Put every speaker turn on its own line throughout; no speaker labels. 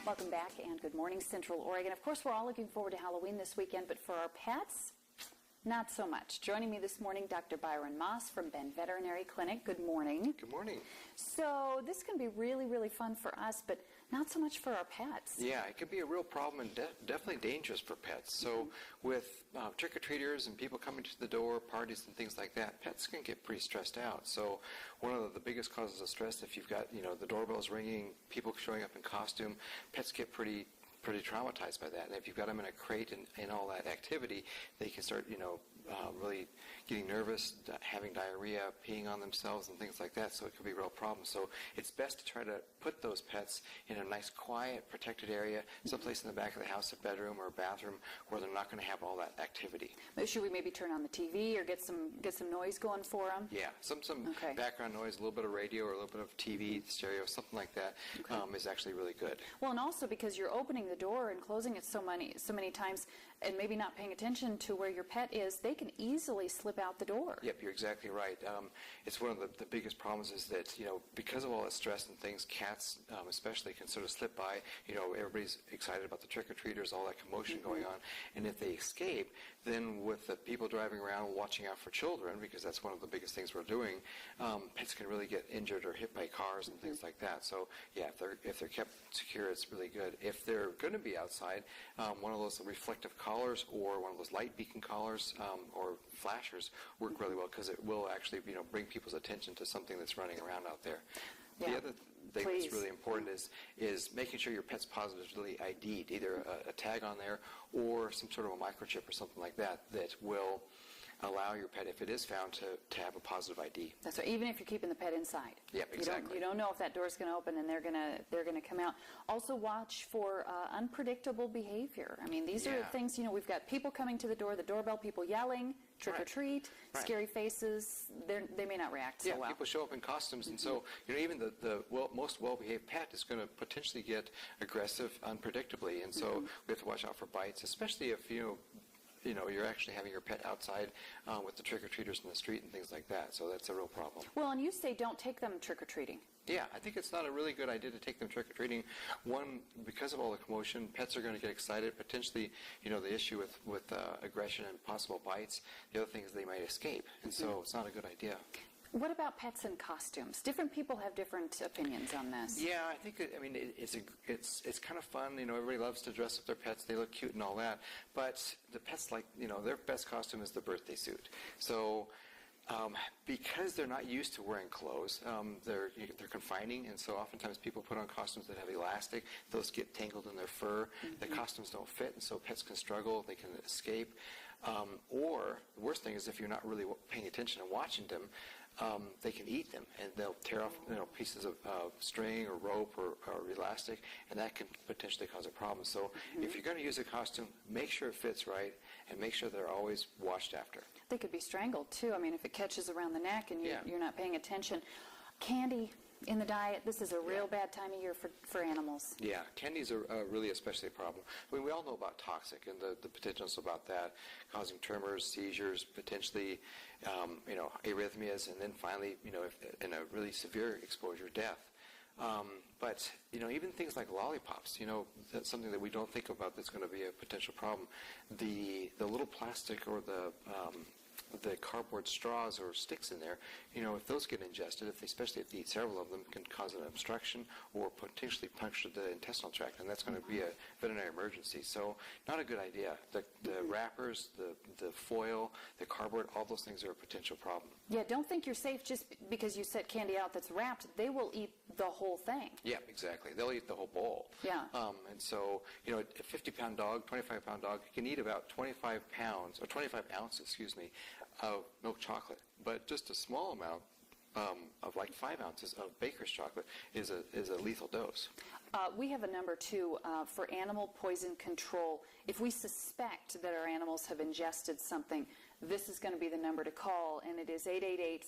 Welcome back and good morning, Central Oregon. Of course, we're all looking forward to Halloween this weekend, but for our pets, not so much. Joining me this morning, Dr. Byron Maas from Veterinary Clinic. Good morning.
Good morning.
So this can be really, really fun for us, but not so much for our pets.
Yeah, it could be a real problem and definitely dangerous for pets. So with trick-or-treaters and people coming to the door, parties and things like that, pets can get pretty stressed out. So one of the biggest causes of stress, if you've got, the doorbells ringing, people showing up in costume, pets get pretty traumatized by that. And if you've got them in a crate and all that activity, they can start, really getting nervous, having diarrhea, peeing on themselves and things like that. So it could be a real problem. So it's best to try to put those pets in a nice, quiet, protected area, someplace in the back of the house, a bedroom or a bathroom, where they're not going to have all that activity.
Should we maybe turn on the TV or get some noise going for them?
Yeah, some background noise, a little bit of radio or a little bit of TV, stereo, something like that is actually really good.
Well, and also because you're opening the door and closing it so many times and maybe not paying attention to where your pet is, they can easily slip out the door.
Yep, you're exactly right. It's one of the biggest problems is that, because of all that stress and things, cats especially can sort of slip by. Everybody's excited about the trick-or-treaters, all that commotion going on. And if they escape, then with the people driving around watching out for children, because that's one of the biggest things we're doing, pets can really get injured or hit by cars and things like that. So, yeah, if they're kept secure, it's really good. If they're going to be outside, one of those reflective collars or one of those light beacon collars or flashers work really well, because it will actually bring people's attention to something that's running around out there.
Yeah.
The other thing that's really important is making sure your pet's positively ID'd, either a tag on there or some sort of a microchip or something like that will allow your pet, if it is found, to have a positive ID.
That's right. Even if you're keeping the pet inside.
Yep, exactly.
You don't know if that door's going to open and they're going to come out. Also, watch for unpredictable behavior. I mean, these are things. We've got people coming to the door, the doorbell, people yelling, trick or treat, scary faces. They may not react so well.
Yeah, people show up in costumes, and so even the most well-behaved pet is going to potentially get aggressive unpredictably, and so we have to watch out for bites, especially if you're actually having your pet outside with the trick-or-treaters in the street and things like that. So that's a real problem.
Well, and you say don't take them trick-or-treating.
Yeah, I think it's not a really good idea to take them trick-or-treating. One, because of all the commotion, pets are going to get excited. Potentially, the issue with aggression and possible bites. The other thing is they might escape, and so it's not a good idea.
What about pets in costumes? Different people have different opinions on this.
Yeah, I think it's kind of fun. Everybody loves to dress up their pets. They look cute and all that. But the pets their best costume is the birthday suit. So because they're not used to wearing clothes, they're confining, and so oftentimes people put on costumes that have elastic. Those get tangled in their fur. The costumes don't fit, and so pets can struggle. They can escape. Or the worst thing is if you're not really paying attention and watching them, they can eat them, and they'll tear off pieces of string or rope or elastic, and that can potentially cause a problem. So if you're going to use a costume, make sure it fits right, and make sure they're always washed after.
They could be strangled too. I mean, if it catches around the neck and you're not paying attention. Candy in the diet, this is a real bad time of year for animals. Yeah,
candies are really especially a problem. I mean, we all know about toxic and the potentials about that, causing tremors, seizures, potentially, arrhythmias, and then finally, if in a really severe exposure, death. But even things like lollipops, that's something that we don't think about that's going to be a potential problem. The little plastic or the cardboard straws or sticks in there, if those get ingested, especially if you eat several of them, can cause an obstruction or potentially puncture the intestinal tract, and that's going to be a veterinary emergency. So not a good idea. The wrappers, the foil, the cardboard, all those things are a potential problem.
Yeah, don't think you're safe just because you set candy out that's wrapped. They will eat the whole thing.
Yeah, exactly. They'll eat the whole bowl.
Yeah.
And so, a 50-pound dog, 25-pound dog can eat about 25 ounces, of milk chocolate, but just a small amount of like 5 ounces of baker's chocolate is a lethal dose.
We have a number too for animal poison control. If we suspect that our animals have ingested something, this is going to be the number to call, and it is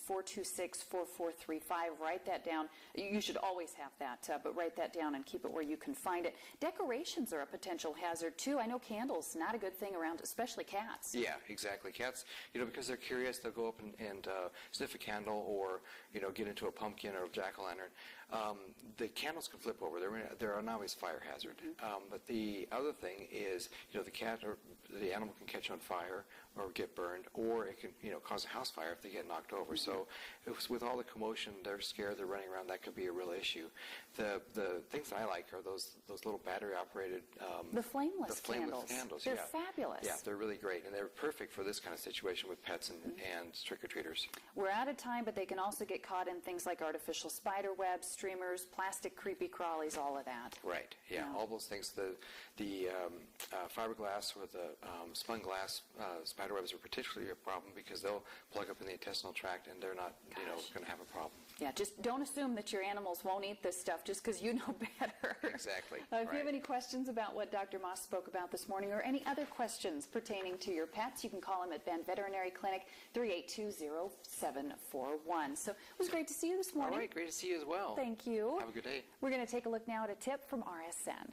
888-426-4435. Write that down. You should always have that, but write that down and keep it where you can find it. Decorations are a potential hazard too. I know candles, not a good thing around, especially cats.
Yeah, exactly. Cats, because they're curious, they'll go up and sniff a candle or, get into a pumpkin or a jack-o'-lantern. The candles can flip over. They're an obvious fire hazard. But the other thing is, the cat or the animal can catch on fire or get burned, or it can, cause a house fire if they get knocked over. So with all the commotion, they're scared, they're running around, that could be a real issue. The things I like are those little battery-operated...
the flameless
candles.
They're fabulous.
Yeah, they're really great, and they're perfect for this kind of situation with pets and trick-or-treaters.
We're out of time, but they can also get caught in things like artificial spider webs, streamers, plastic creepy crawlies, all of that.
Right, yeah. All those things. The fiberglass or the spun glass spider webs are particularly a problem because they'll plug up in the intestinal tract and they're not, going to have a problem.
Yeah, just don't assume that your animals won't eat this stuff just because you know better.
Exactly.
If you have any questions about what Dr. Maas spoke about this morning or any other questions pertaining to your pets, you can call him at Veterinary Clinic, 382-0741. So it was great to see you this morning.
All right, great to see you as well.
Thank you.
Have a good day.
We're going to take a look now at a tip from RSN.